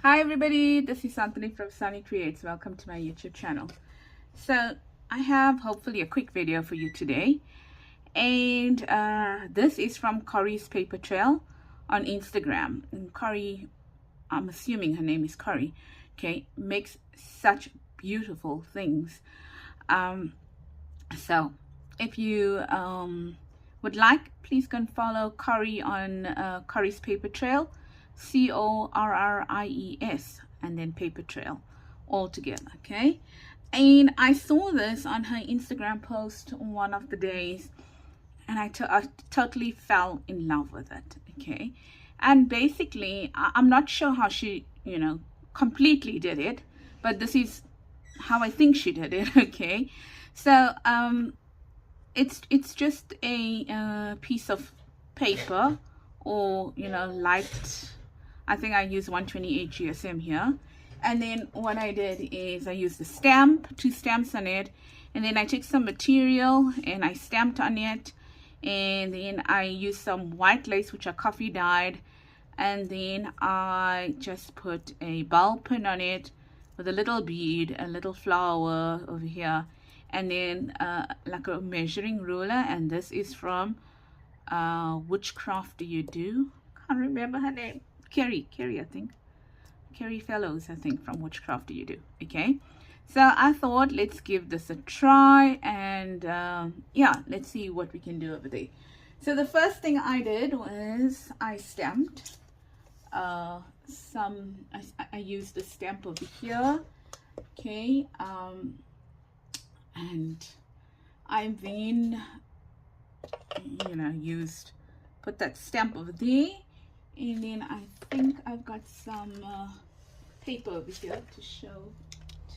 Hi everybody, this is Anthony from Sunny Creates. Welcome to my YouTube channel. So I have hopefully a quick video for you today, and this is from Corey's Paper Trail on Instagram. And Corey, I'm assuming her name is Corey, okay, makes such beautiful things. So if you would like, please go and follow Corey on Corey's Paper Trail, Corries, and then Paper Trail all together, okay? And I saw this on her Instagram post one of the days, and I totally fell in love with it, okay? And basically, I'm not sure how she, completely did it, but this is how I think she did it, okay? So, it's just a piece of paper, or, light. I think I used 128 GSM here. And then what I did is I used a stamp, 2 stamps on it, and then I took some material and I stamped on it, and then I used some white lace which I coffee dyed, and then I just put a ball pin on it with a little bead, a little flower over here, and then like a measuring ruler. And this is from Which Craft Do You Do? Can't remember her name. Kerry, I think. Kerry Fellows, I think, from Which Craft Do You Do? Okay. So I thought, let's give this a try, and yeah, let's see what we can do over there. So the first thing I did was I stamped I used a stamp over here, okay, and I then put that stamp over there, and then I think I've got some paper over here to show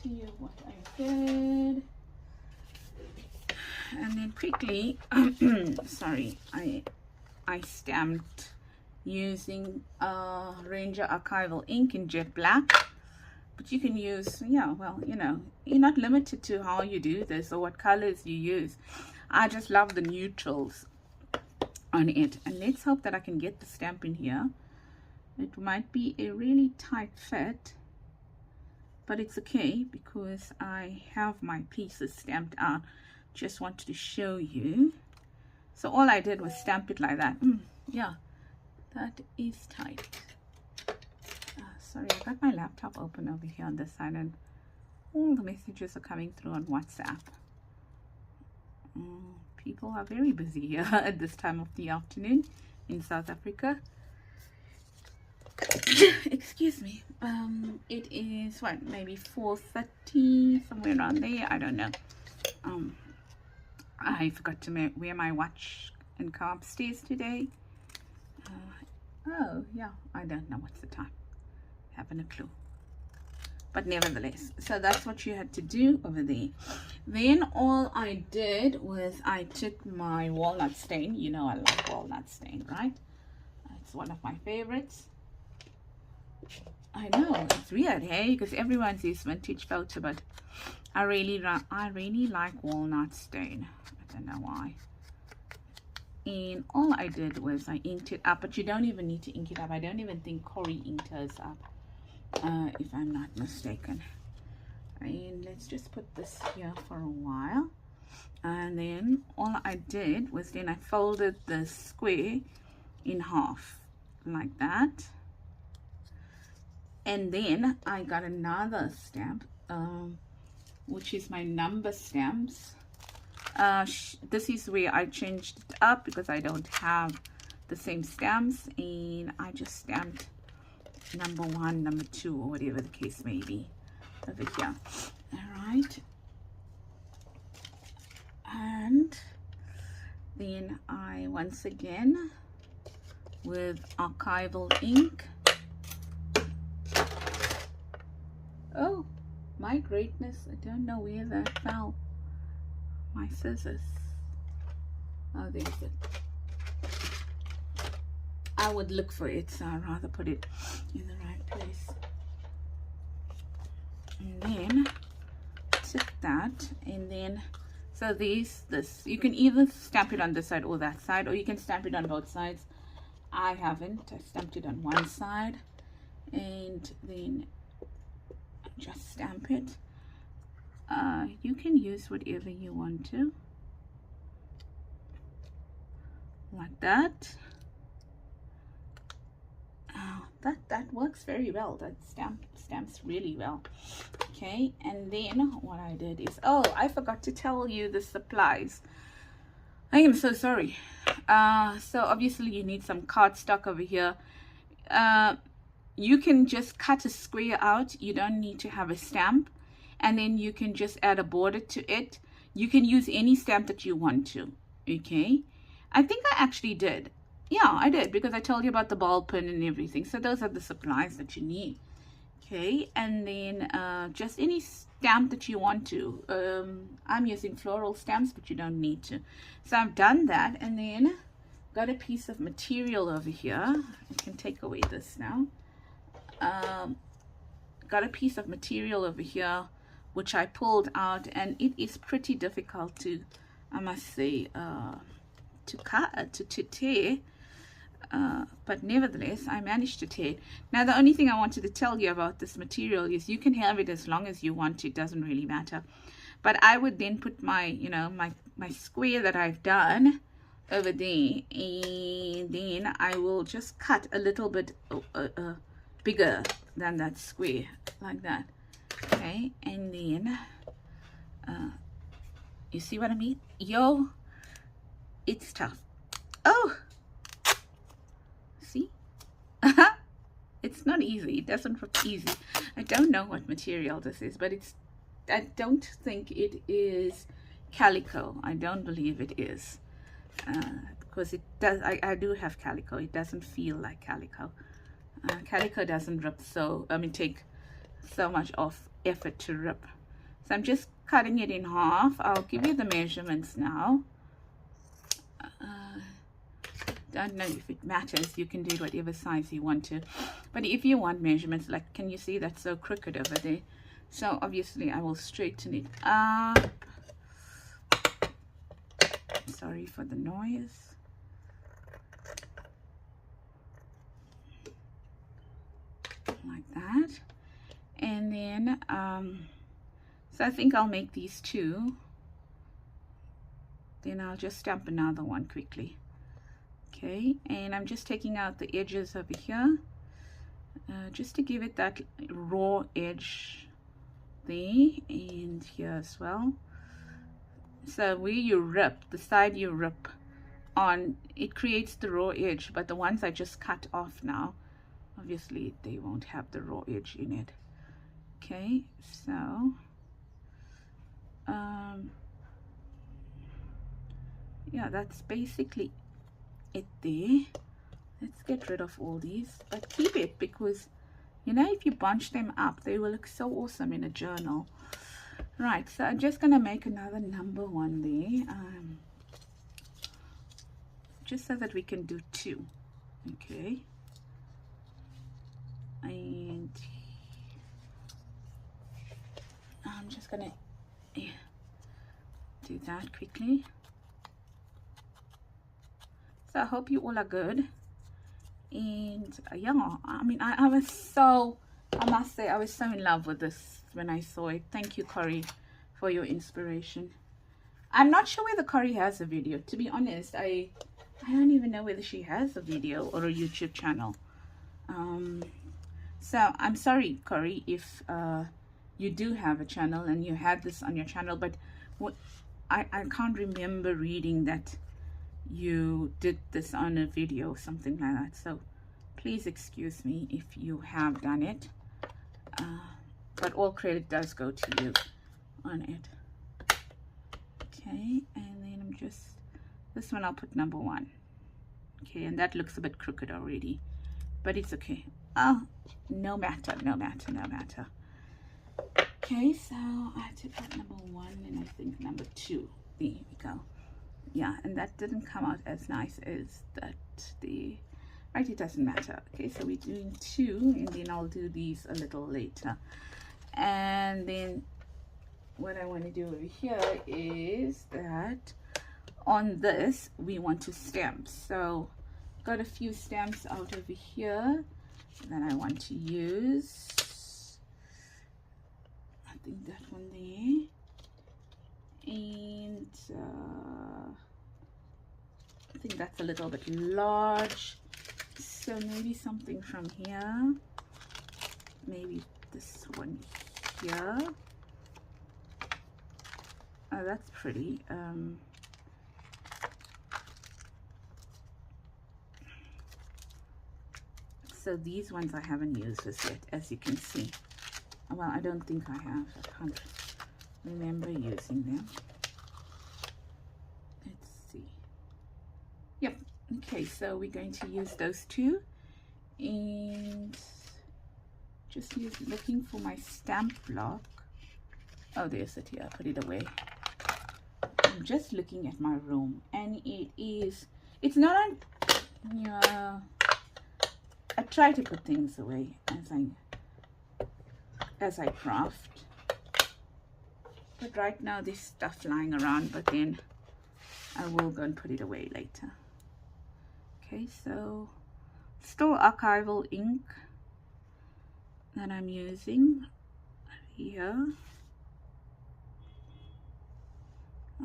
to you what I did. And then quickly sorry, I stamped using Ranger Archival ink in jet black, but you can use, you're not limited to how you do this or what colors you use. I just love the neutrals on it. And let's hope that I can get the stamp in here. It might be a really tight fit, but it's okay because I have my pieces stamped out. Just wanted to show you. So all I did was stamp it like that. Yeah, that is tight. Sorry, I got my laptop open over here on this side, and all the messages are coming through on WhatsApp. People are very busy here at this time of the afternoon in South Africa. Excuse me. It is what, maybe 4:30, somewhere around there. I don't know. I forgot to wear my watch and come upstairs today. Oh yeah, I don't know what's the time. Haven't a clue. But nevertheless, so that's what you had to do over there. Then all I did was I took my walnut stain. You know I like walnut stain, right? It's one of my favorites. I know, it's weird, hey, because everyone says vintage photo, but I really like walnut stain. I don't know why. And all I did was I inked it up, but you don't even need to ink it up. I don't even think Corey inked hers up, if I'm not mistaken. And let's just put this here for a while. And then all I did was then I folded the square in half like that. And then I got another stamp, which is my number stamps. This is where I changed it up because I don't have the same stamps, and I just stamped number 1, number 2, or whatever the case may be over here. All right. And then I once again, with archival ink, oh my greatness, I don't know where that fell. My scissors. Oh, there's it. I would look for it, so I'd rather put it in the right place. And then took that, and then so this you can either stamp it on this side or that side, or you can stamp it on both sides. I haven't. I stamped it on one side, and then just stamp it. You can use whatever you want to, like that. That works very well. That stamps really well. Okay, and then what I did is, oh, I forgot to tell you the supplies. I am so sorry. So obviously you need some cardstock over here. You can just cut a square out. You don't need to have a stamp, and then you can just add a border to it. You can use any stamp that you want to. Okay, I think I actually did. Yeah, I did, because I told you about the ball pin and everything. So those are the supplies that you need. Okay, and then just any stamp that you want to. I'm using floral stamps, but you don't need to. So I've done that, and then got a piece of material over here. I can take away this now. Got a piece of material over here, which I pulled out, and it is pretty difficult to, I must say, to cut, to tear. But nevertheless, I managed to tear it. Now, the only thing I wanted to tell you about this material is you can have it as long as you want. It doesn't really matter. But I would then put my, you know, my square that I've done over there, and then I will just cut a little bit bigger than that square, like that. Okay, and then you see what I mean? Yo, it's tough. Oh, see? It's not easy. It doesn't look easy. I don't know what material this is, but I don't think it is calico. I don't believe it is, because it does. I do have calico. It doesn't feel like calico. Calico doesn't rip, so take so much effort to rip. So I'm just cutting it in half. I'll give you the measurements now. Don't know if it matters. You can do it whatever size you want to, but if you want measurements, like, can you see that's so crooked over there? So obviously I will straighten it up. Sorry for the noise. Like that. And then so I think I'll make these two, then I'll just stamp another one quickly. Okay, and I'm just taking out the edges over here, just to give it that raw edge there, and here as well. So where you rip, the side you rip on, it creates the raw edge, but the ones I just cut off now, obviously they won't have the raw edge in it. Okay, so yeah, that's basically it there. Let's get rid of all these, but keep it, because you know, if you bunch them up, they will look so awesome in a journal. Right, so I'm just gonna make another number one there, just so that we can do two. Okay, and I'm just gonna do that quickly. So I hope you all are good. And yeah, I was so, I must say, I was so in love with this when I saw it. Thank you, Corey, for your inspiration. I'm not sure whether Corey has a video, to be honest. I don't even know whether she has a video or a YouTube channel. So I'm sorry, Corey, if you do have a channel and you had this on your channel, but I can't remember reading that you did this on a video, something like that. So please excuse me if you have done it, but all credit does go to you on it. Okay, and then I'm just, this one I'll put number one. Okay, and that looks a bit crooked already, but it's okay. Oh, no matter. Okay, so I took out number one, and I think number two. There we go. Yeah, and that didn't come out as nice as that the right, it doesn't matter. Okay, so we're doing two, and then I'll do these a little later. And then what I want to do over here is that on this we want to stamp. So got a few stamps out over here. that I want to use. I think that one there. And I think that's a little bit large. So maybe something from here. Maybe this one here. Oh, that's pretty. So these ones I haven't used as yet, as you can see. Well, I don't think I have. I can't remember using them. Let's see. Yep. Okay, so we're going to use those two. And just looking for my stamp block. Oh, there's it here. I put it away. I'm just looking at my room, and it's not on, yeah, I try to put things away as I craft, but right now there's stuff lying around, but then I will go and put it away later. Okay, so still archival ink that I'm using here.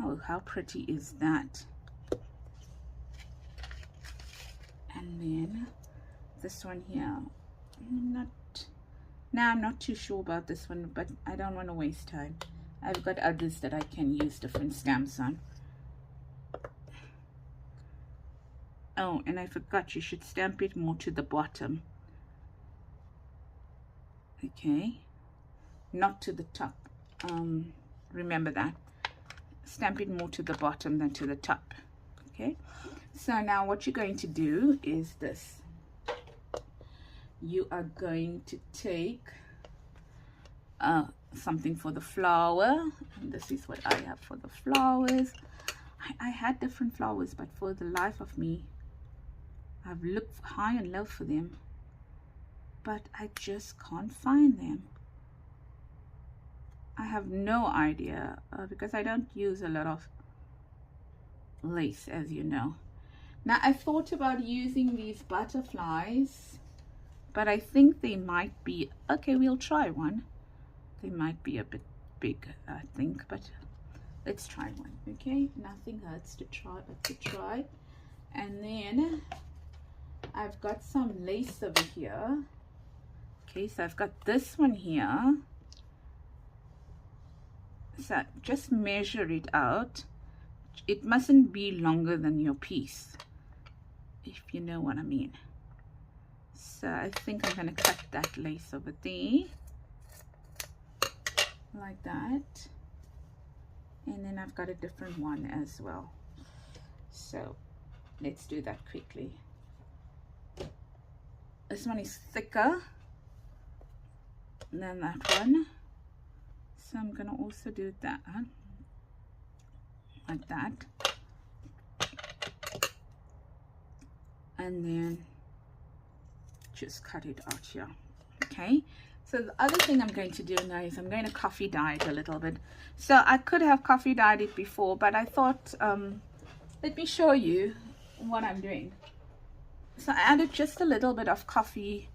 Oh, how pretty is that? And then this one here, I'm not too sure about this one, but I don't want to waste time. I've got others that I can use different stamps on. Oh, and I forgot, you should stamp it more to the bottom. Okay, not to the top. Remember that. Stamp it more to the bottom than to the top. Okay, so now what you're going to do is this. You are going to take something for the flower, and this is what I have for the flowers. I had different flowers, but for the life of me, I've looked high and low for them, but I just can't find them. I have no idea because I don't use a lot of lace, as you know. Now I thought about using these butterflies, but I think they might be okay. We'll try one. They might be a bit big, I think, but let's try one. Okay, nothing hurts to try. And then I've got some lace over here. Okay, so I've got this one here. So just measure it out. It mustn't be longer than your piece, if you know what I mean. So I think I'm going to cut that lace over there like that, and then I've got a different one as well. So let's do that quickly. This one is thicker than that one, so I'm going to also do that like that, and then just cut it out here. Okay, so the other thing I'm going to do now is I'm going to coffee dye it a little bit. So I could have coffee dyed it before, but I thought let me show you what I'm doing. So I added just a little bit of coffee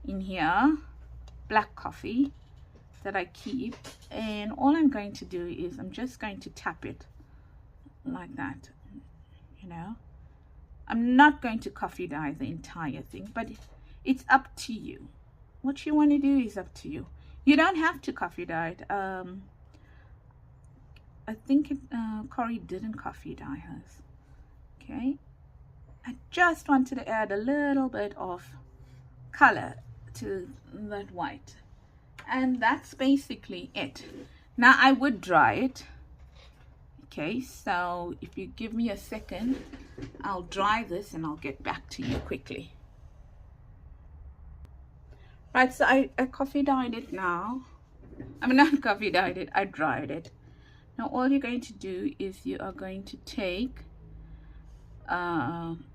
in here, black coffee that I keep, and all I'm going to do is I'm just going to tap it like that. You know, I'm not going to coffee dye the entire thing, but it's up to you. What you want to do is up to you. You don't have to coffee dye it. I think Corey didn't coffee dye hers. Okay, I just wanted to add a little bit of color to that white, and that's basically it. Now I would dry it. Okay, so if you give me a second, I'll dry this and I'll get back to you quickly. Right, so I coffee dyed it now. I mean, not coffee dyed it, I dried it. Now all you're going to do is you are going to take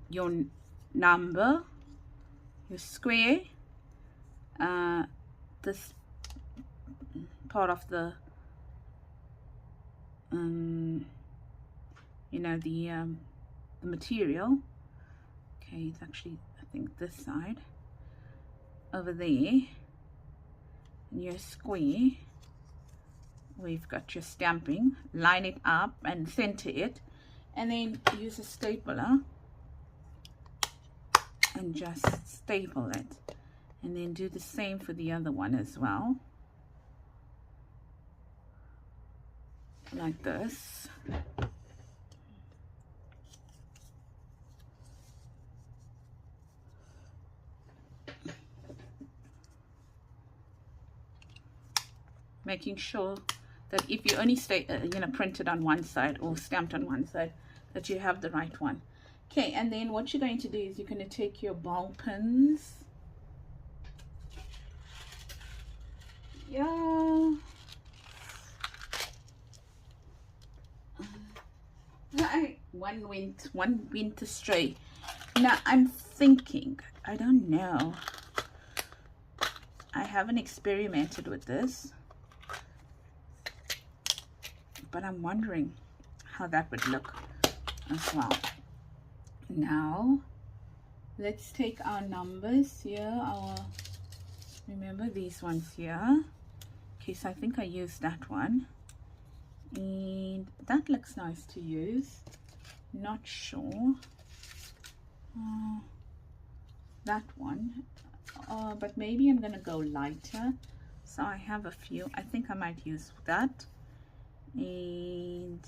your number, your square, this part of the you know, the material. Okay, it's actually, I think, this side. over there in your square where you've got your stamping, line it up and center it, and then use a stapler and just staple it, and then do the same for the other one as well, like this. Making sure that if you only printed on one side or stamped on one side, that you have the right one. Okay, and then what you're going to do is you're going to take your ball pins. Yeah. One went astray. Now I'm thinking, I don't know. I haven't experimented with this, but I'm wondering how that would look as well. Now let's take our numbers here, remember these ones here. Okay, so I think I used that one, and that looks nice to use. Not sure. That one, but maybe I'm gonna go lighter. So I have a few. I think I might use that. And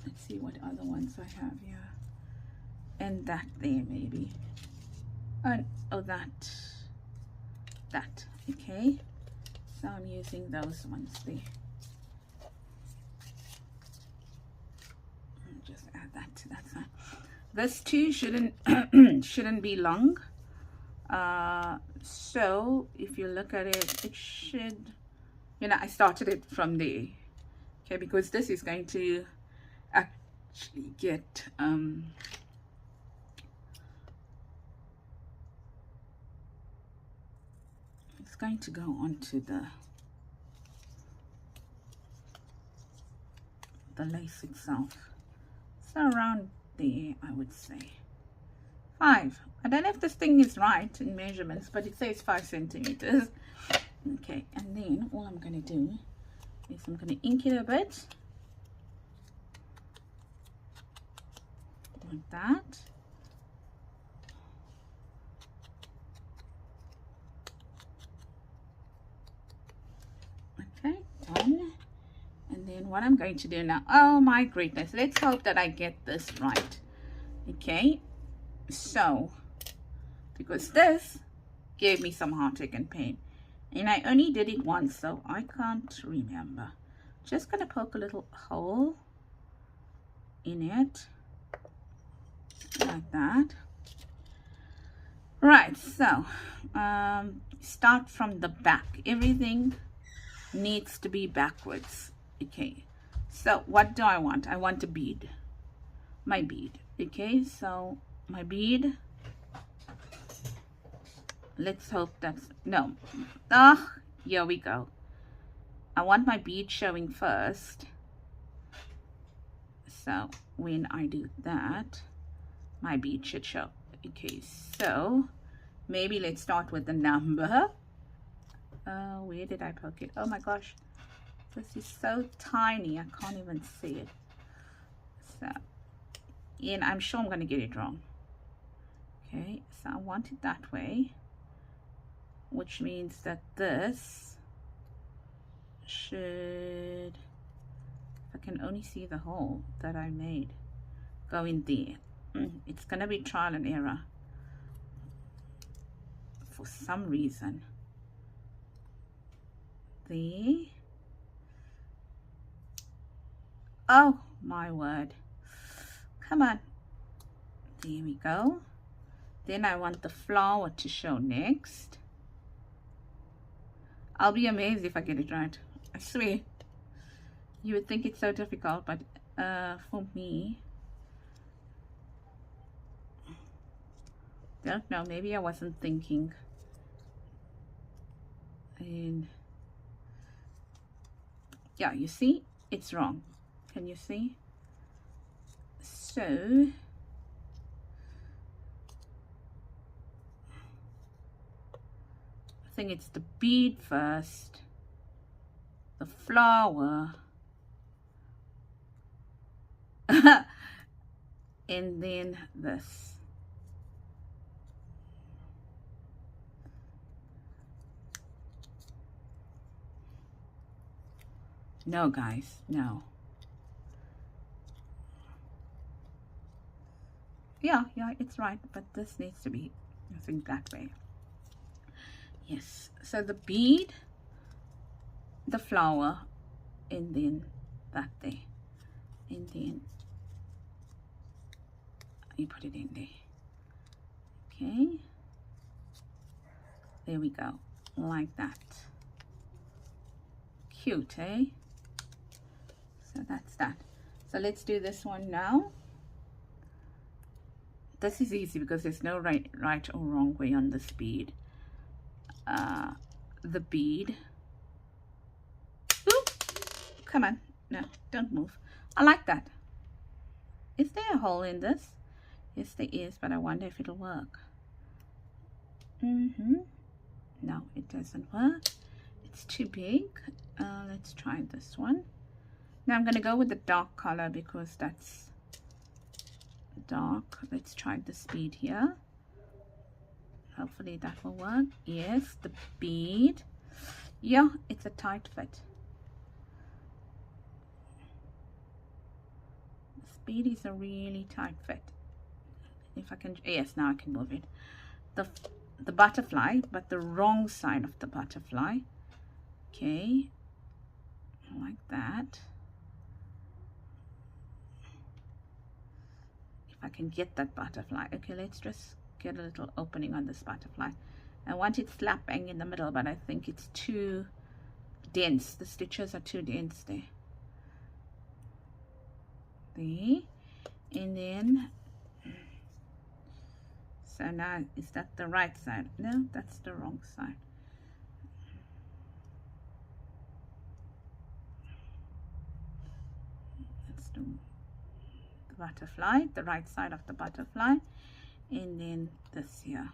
let's see what other ones I have here, and that there maybe. Oh, that. Okay, so I'm using those ones there. I'll just add that to that side. This too shouldn't be long. So if you look at it, it should, I started it from there, okay, because this is going to actually get it's going to go onto the lace itself. So around there, I would say 5. I don't know if this thing is right in measurements, but it says 5 centimeters. Okay, and then all I'm going to do is I'm going to ink it a bit like that. Okay, done. And then what I'm going to do now, oh my greatness, let's hope that I get this right. Okay, so because this gave me some heartache and pain, and I only did it once, so I can't remember. Just gonna poke a little hole in it like that. Right, so start from the back. Everything needs to be backwards. Okay, so what do I want? I want a bead, my bead. Okay, so my bead, let's hope that's, no, here we go. I want my bead showing first, so when I do that, my bead should show. Okay, so maybe let's start with the number. Where did I poke it? Oh my gosh, this is so tiny, I can't even see it. So, and I'm sure I'm going to get it wrong. Okay, so I want it that way, which means that this should, if I can only see the hole that I made, go in there. It's going to be trial and error for some reason. There. Oh my word, come on, there we go. Then I want the flower to show next. I'll be amazed if I get it right, I swear. You would think it's so difficult, but for me, don't know, maybe I wasn't thinking. And yeah, you see, it's wrong. Can you see? So think it's the bead first, the flower, and then this. No, guys, no. Yeah, it's right, but this needs to be, I think, that way. Yes, so the bead, the flower, and then that there, and then you put it in there. Okay, there we go, like that. Cute, eh? So that's that. So let's do this one now. This is easy because there's no right or wrong way on this bead. The bead. Oop, come on, no, don't move. I like that. Is there a hole in this? Yes, there is, but I wonder if it'll work. No, it doesn't work. It's too big. Let's try this one. Now I'm going to go with the dark color because that's dark. Let's try this bead here. Hopefully that will work. Yes, the bead. Yeah, it's a tight fit. This bead is a really tight fit. If I can, yes, now I can move it. The butterfly, but the wrong side of the butterfly. Okay, like that. If I can get that butterfly. Okay, let's just get a little opening on this butterfly. I want it slap bang in the middle, but I think it's too dense. The stitches are too dense there. There. And then, so now, is that the right side? No, that's the wrong side. Let's do the butterfly, the right side of the butterfly, and then this here.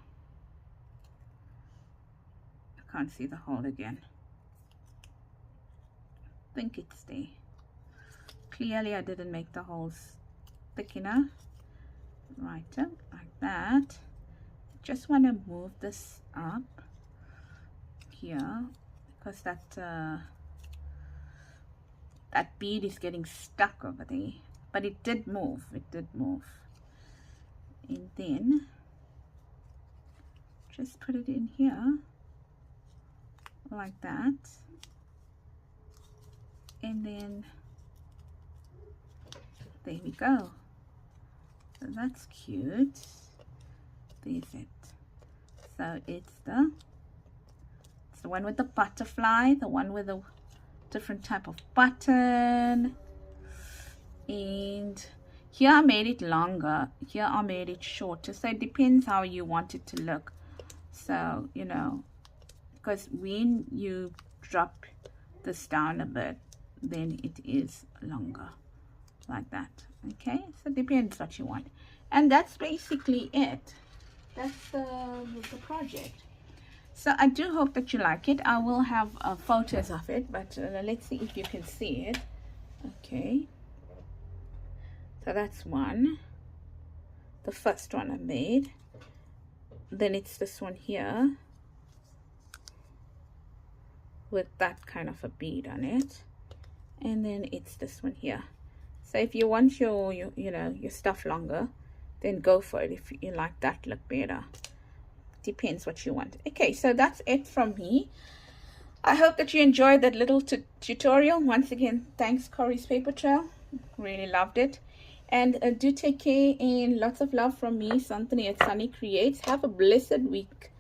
I can't see the hole again. I think it's there. Clearly I didn't make the holes thick enough. Right up like that. Just want to move this up here because that bead is getting stuck over there, but it did move. And then just put it in here like that, and then there we go. So that's cute. There's it. So it's the one with the butterfly, the one with a different type of button. And here I made it longer, here I made it shorter, so it depends how you want it to look. So, you know, because when you drop this down a bit, then it is longer like that. Okay, so it depends what you want. And that's basically it. That's the project. So I do hope that you like it. I will have photos of it, but let's see if you can see it. Okay, so that's one, the first one I made. Then it's this one here with that kind of a bead on it, and then it's this one here. So if you want your you know, your stuff longer, then go for it. If you like that look better, depends what you want. Okay, so that's it from me. I hope that you enjoyed that little tutorial. Once again, thanks Corey's Paper Trail, really loved it. And do take care, and lots of love from me, Anthony at Sunny Creates. Have a blessed week.